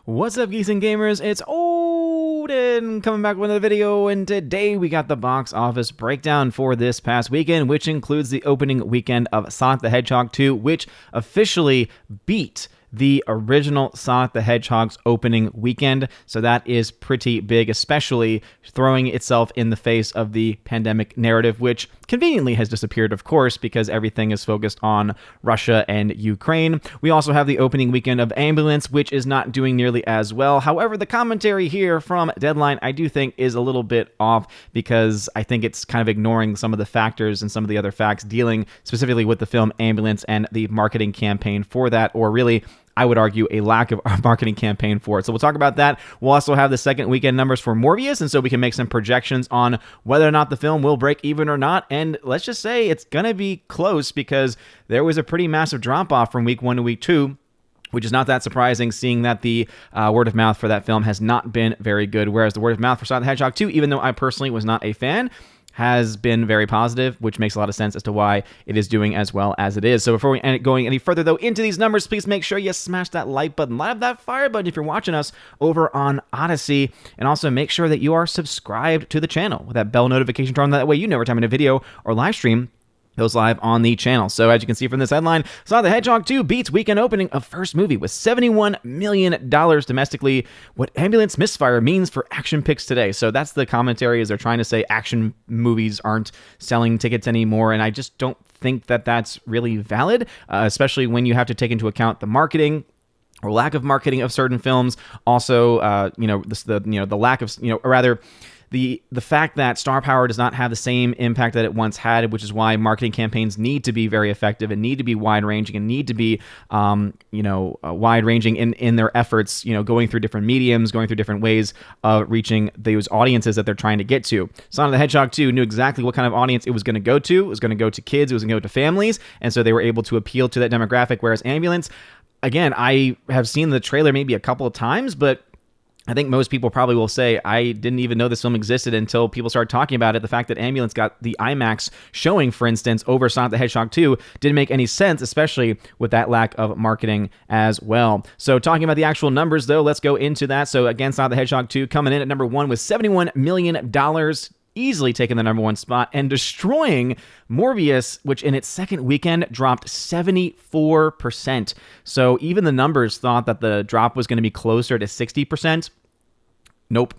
What's up, Geeks and Gamers? It's Odin coming back with another video, and today we got the box office breakdown for this past weekend, which includes the opening weekend of Sonic the Hedgehog 2, which officially beat the original Sonic the Hedgehog's opening weekend. So that is pretty big, especially throwing itself in the face of the pandemic narrative, which conveniently has disappeared, of course, because everything is focused on Russia and Ukraine. We also have the opening weekend of Ambulance, which is not doing nearly as well. However, the commentary here from Deadline, I do think, is a little bit off, because I think it's kind of ignoring some of the factors and some of the other facts dealing specifically with the film Ambulance and the marketing campaign for that, or really, I would argue, a lack of a marketing campaign for it. So we'll talk about that. We'll also have the second weekend numbers for Morbius, and so we can make some projections on whether or not the film will break even or not. And let's just say it's going to be close, because there was a pretty massive drop-off from week 1 to week 2, which is not that surprising, seeing that the word of mouth for that film has not been very good, whereas the word of mouth for Sonic the Hedgehog 2, even though I personally was not a fan, has been very positive, which makes a lot of sense as to why it is doing as well as it is. So before we end going any further, though, into these numbers, please make sure you smash that like button, light up that fire button if you're watching us over on Odyssey, and also make sure that you are subscribed to the channel with that bell notification turned on. That way you know every time in a video or live stream goes live on the channel. So as you can see from this headline, Sonic the Hedgehog 2 beats weekend opening of first movie with $71 million domestically. What Ambulance Misfire means for action picks today. So that's the commentary, is they're trying to say action movies aren't selling tickets anymore, and I just don't think that that's really valid, especially when you have to take into account the marketing or lack of marketing of certain films. Also, the lack of, or rather, the fact that star power does not have the same impact that it once had, which is why marketing campaigns need to be very effective and need to be wide-ranging and need to be, wide-ranging in their efforts, going through different mediums, going through different ways of reaching those audiences that they're trying to get to. Sonic the Hedgehog 2 knew exactly what kind of audience it was going to go to. It was going to go to kids, it was going to go to families, and so they were able to appeal to that demographic, whereas Ambulance, again, I have seen the trailer maybe a couple of times, but I think most people probably will say, I didn't even know this film existed until people started talking about it. The fact that Ambulance got the IMAX showing, for instance, over Sonic the Hedgehog 2 didn't make any sense, especially with that lack of marketing as well. So talking about the actual numbers, though, let's go into that. So again, Sonic the Hedgehog 2 coming in at number 1 with $71 million, easily taking the number 1 spot and destroying Morbius, which in its second weekend dropped 74%. So even the numbers thought that the drop was going to be closer to 60%. Nope.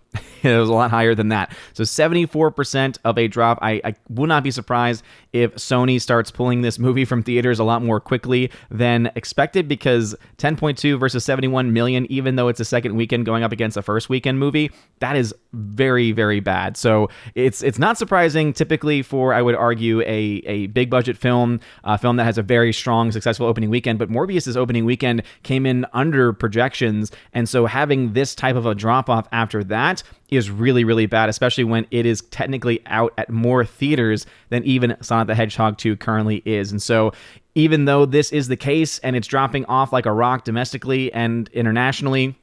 It was a lot higher than that. So 74% of a drop. I will not be surprised if Sony starts pulling this movie from theaters a lot more quickly than expected, because 10.2 versus 71 million, even though it's a second weekend going up against a first weekend movie, that is very, very bad. So it's not surprising typically for, I would argue, a big budget film, a film that has a very strong, successful opening weekend, but Morbius's opening weekend came in under projections, and so having this type of a drop-off after that is really, really bad, especially when it is technically out at more theaters than even Sonic the Hedgehog 2 currently is. And so even though this is the case and it's dropping off like a rock domestically and internationally,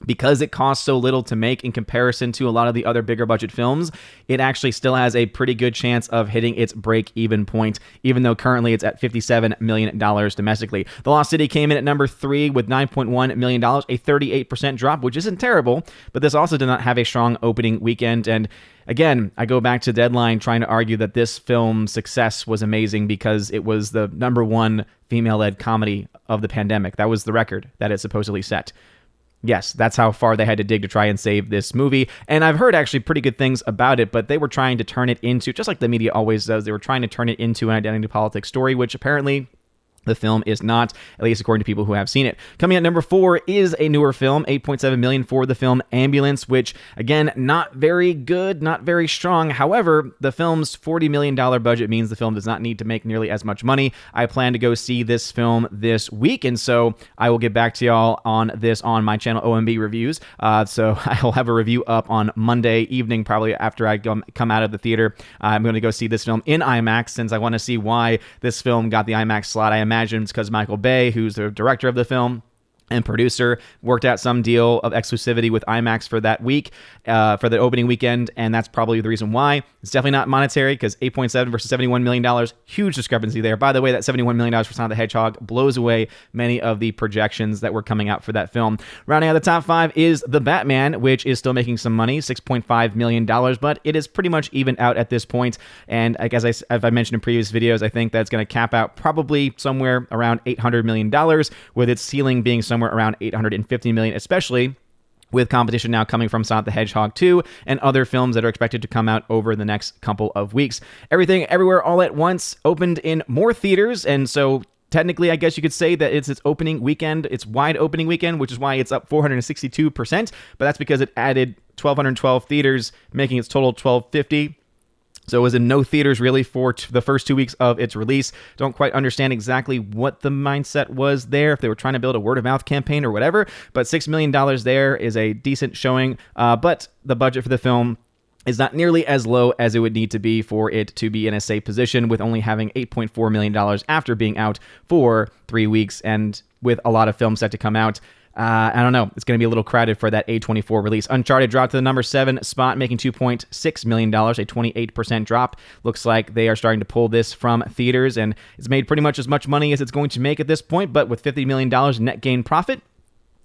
because it costs so little to make in comparison to a lot of the other bigger budget films, it actually still has a pretty good chance of hitting its break-even point, even though currently it's at $57 million domestically. The Lost City came in at number 3 with $9.1 million, a 38% drop, which isn't terrible, but this also did not have a strong opening weekend. And again, I go back to Deadline trying to argue that this film's success was amazing because it was the number 1 female-led comedy of the pandemic. That was the record that it supposedly set. Yes, that's how far they had to dig to try and save this movie. And I've heard actually pretty good things about it, but they were trying to turn it into, just like the media always does, they were trying to turn it into an identity politics story, which apparently the film is not, at least according to people who have seen it. Coming at number 4 is a newer film, $8.7 million for the film Ambulance, which, again, not very good, not very strong. However, the film's $40 million budget means the film does not need to make nearly as much money. I plan to go see this film this week, and so I will get back to y'all on this on my channel, OMB Reviews. So I'll have a review up on Monday evening, probably after I come out of the theater. I'm going to go see this film in IMAX, since I want to see why this film got the IMAX slot. I imagine it's because Michael Bay, who's the director of the film, and producer, worked out some deal of exclusivity with IMAX for that week, for the opening weekend, and that's probably the reason why. It's definitely not monetary, because 8.7 versus $71 million, huge discrepancy there. By the way, that $71 million for Sonic the Hedgehog blows away many of the projections that were coming out for that film. Rounding out the top 5 is The Batman, which is still making some money, $6.5 million, but it is pretty much even out at this point, and as I mentioned in previous videos, I think that's going to cap out probably somewhere around $800 million, with its ceiling being somewhere around $850 million, especially with competition now coming from Sonic the Hedgehog 2 and other films that are expected to come out over the next couple of weeks. Everything Everywhere All at Once opened in more theaters, and so technically, I guess you could say that it's its opening weekend, its wide opening weekend, which is why it's up 462%, but that's because it added 1,212 theaters, making its total 1,250. So it was in no theaters really for the first 2 weeks of its release. Don't quite understand exactly what the mindset was there, if they were trying to build a word-of-mouth campaign or whatever, but $6 million there is a decent showing, but the budget for the film is not nearly as low as it would need to be for it to be in a safe position, with only having $8.4 million after being out for 3 weeks, and with a lot of films set to come out. I don't know. It's going to be a little crowded for that A24 release. Uncharted dropped to the number 7 spot, making $2.6 million, a 28% drop. Looks like they are starting to pull this from theaters, and it's made pretty much as much money as it's going to make at this point, but with $50 million net gain profit.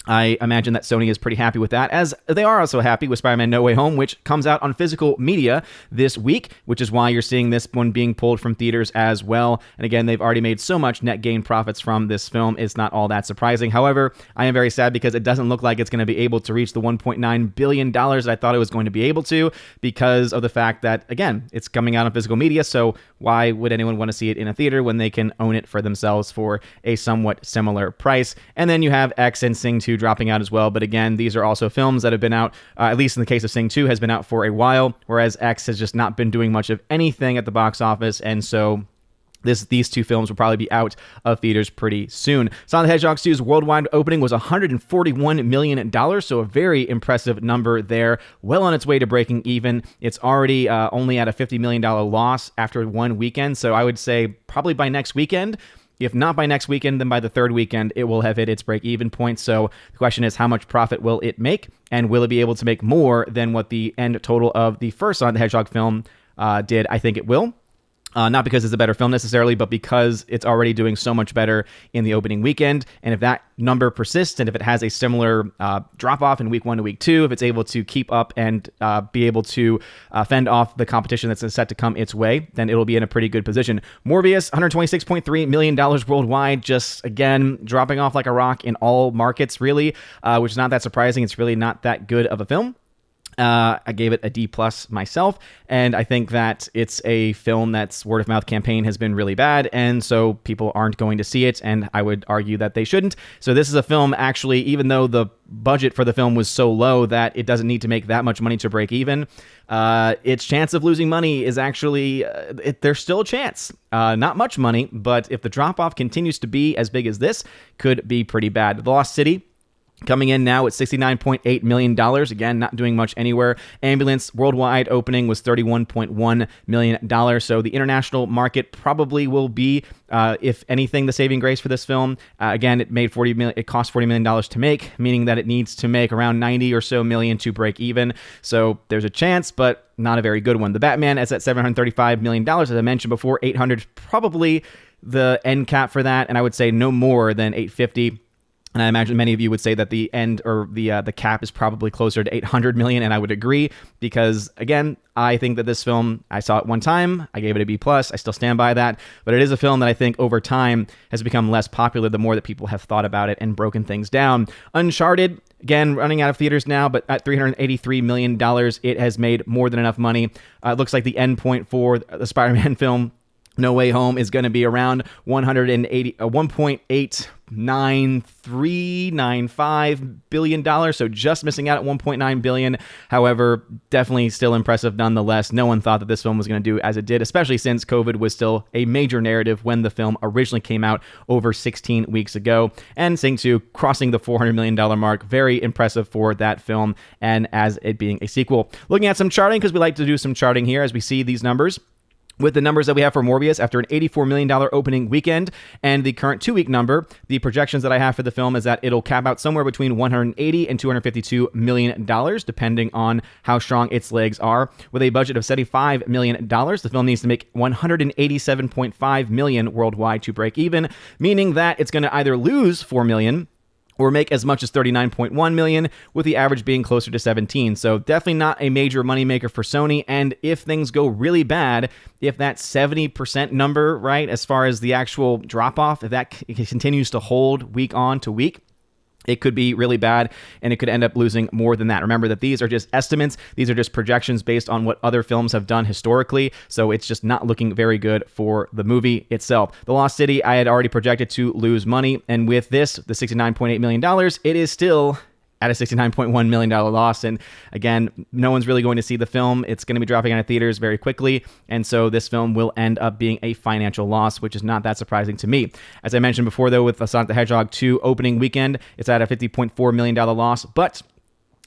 I imagine that Sony is pretty happy with that, as they are also happy with Spider-Man No Way Home, which comes out on physical media this week, which is why you're seeing this one being pulled from theaters as well. And again, they've already made so much net gain profits from this film, it's not all that surprising. However, I am very sad because it doesn't look like it's going to be able to reach the $1.9 billion that I thought it was going to be able to, because of the fact that, again, it's coming out on physical media, so why would anyone want to see it in a theater when they can own it for themselves for a somewhat similar price? And then you have X and Sing 2 dropping out as well, but again, these are also films that have been out, at least in the case of Sing 2, has been out for a while, whereas X has just not been doing much of anything at the box office, and so these two films will probably be out of theaters pretty soon. Sonic the Hedgehog 2's worldwide opening was $141 million, so a very impressive number there. Well on its way to breaking even. It's already only at a $50 million loss after one weekend, so I would say probably by next weekend. If not by next weekend, then by the third weekend, it will have hit its break-even point. So the question is, how much profit will it make? And will it be able to make more than what the end total of the first Sonic the Hedgehog film did? I think it will. Not because it's a better film necessarily, but because it's already doing so much better in the opening weekend. And if that number persists, and if it has a similar drop-off in week 1 to week 2, if it's able to keep up and be able to fend off the competition that's set to come its way, then it'll be in a pretty good position. Morbius, $126.3 million worldwide, just, again, dropping off like a rock in all markets, really, which is not that surprising. It's really not that good of a film. I gave it a D+ myself, and I think that it's a film that's word-of-mouth campaign has been really bad, and so people aren't going to see it, and I would argue that they shouldn't. So this is a film, actually, even though the budget for the film was so low that it doesn't need to make that much money to break even, its chance of losing money is actually, there's still a chance. Not much money, but if the drop-off continues to be as big as this, could be pretty bad. The Lost City, coming in now at $69.8 million. Again, not doing much anywhere. Ambulance worldwide opening was $31.1 million. So the international market probably will be, if anything, the saving grace for this film. Again, it cost $40 million to make, meaning that it needs to make around 90 or so million to break even. So there's a chance, but not a very good one. The Batman is at $735 million. As I mentioned before, 800 probably the end cap for that, and I would say no more than 850. And I imagine many of you would say that the end or the cap is probably closer to 800 million, and I would agree because, again, I think that this film, I saw it one time, I gave it a B+, I still stand by that, but it is a film that I think over time has become less popular the more that people have thought about it and broken things down. Uncharted, again, running out of theaters now, but at $383 million, it has made more than enough money. It looks like the end point for the Spider-Man film, No Way Home, is going to be around $1.9395 billion, so just missing out at $1.9 billion. However, definitely still impressive nonetheless. No one thought that this film was going to do as it did, especially since COVID was still a major narrative when the film originally came out over 16 weeks ago. And Sing 2 crossing the $400 million mark, very impressive for that film, and as it being a sequel. Looking at some charting, because we like to do some charting here as we see these numbers. With the numbers that we have for Morbius after an $84 million opening weekend and the current 2-week number, the projections that I have for the film is that it'll cap out somewhere between $180 and $252 million, depending on how strong its legs are. With a budget of $75 million, the film needs to make $187.5 million worldwide to break even, meaning that it's going to either lose $4 million or make as much as $39.1 million, with the average being closer to 17. So definitely not a major moneymaker for Sony. And if things go really bad, if that 70% number, right, as far as the actual drop-off, if that continues to hold week on to week, it could be really bad, and it could end up losing more than that. Remember that these are just estimates. These are just projections based on what other films have done historically, so it's just not looking very good for the movie itself. The Lost City, I had already projected to lose money, and with this, the $69.8 million, it is still at a $69.1 million loss. And again, no one's really going to see the film. It's going to be dropping out of theaters very quickly. And so this film will end up being a financial loss, which is not that surprising to me. As I mentioned before, though, with the Sonic the Hedgehog 2 opening weekend, it's at a $50.4 million loss, but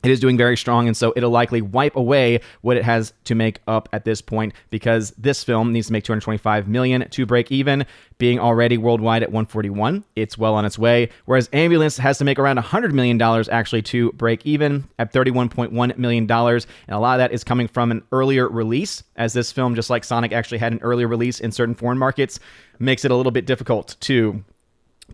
it is doing very strong, and so it'll likely wipe away what it has to make up at this point, because this film needs to make $225 million to break even, being already worldwide at $141. It's well on its way, whereas Ambulance has to make around $100 million actually to break even at $31.1 million, and a lot of that is coming from an earlier release, as this film, just like Sonic, actually had an earlier release in certain foreign markets, makes it a little bit difficult to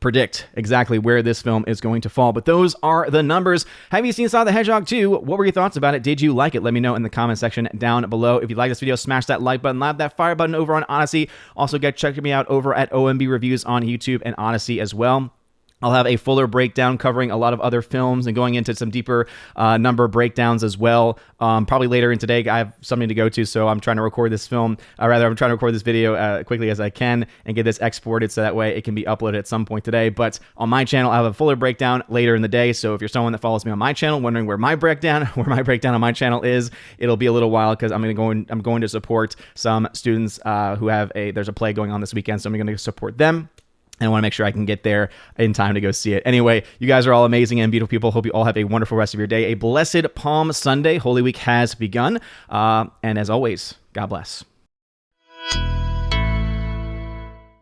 predict exactly where this film is going to fall. But those are the numbers. Have you seen Sonic the Hedgehog 2? What were your thoughts about it? Did you like it? Let me know in the comment section down below. If you like this video, smash that like button, slap that fire button over on Odyssey. Also, check me out over at OMB Reviews on YouTube and Odyssey as well. I'll have a fuller breakdown covering a lot of other films and going into some deeper number breakdowns as well. Probably later in today, I have something to go to, so I'm trying to record this film. I'm trying to record this video quickly as I can and get this exported so that way it can be uploaded at some point today. But on my channel, I have a fuller breakdown later in the day. So if you're someone that follows me on my channel, wondering where my breakdown on my channel is, it'll be a little while, because I'm going to support some students who have there's a play going on this weekend, so I'm going to support them. And I want to make sure I can get there in time to go see it. Anyway, you guys are all amazing and beautiful people. Hope you all have a wonderful rest of your day. A blessed Palm Sunday. Holy Week has begun. And as always, God bless.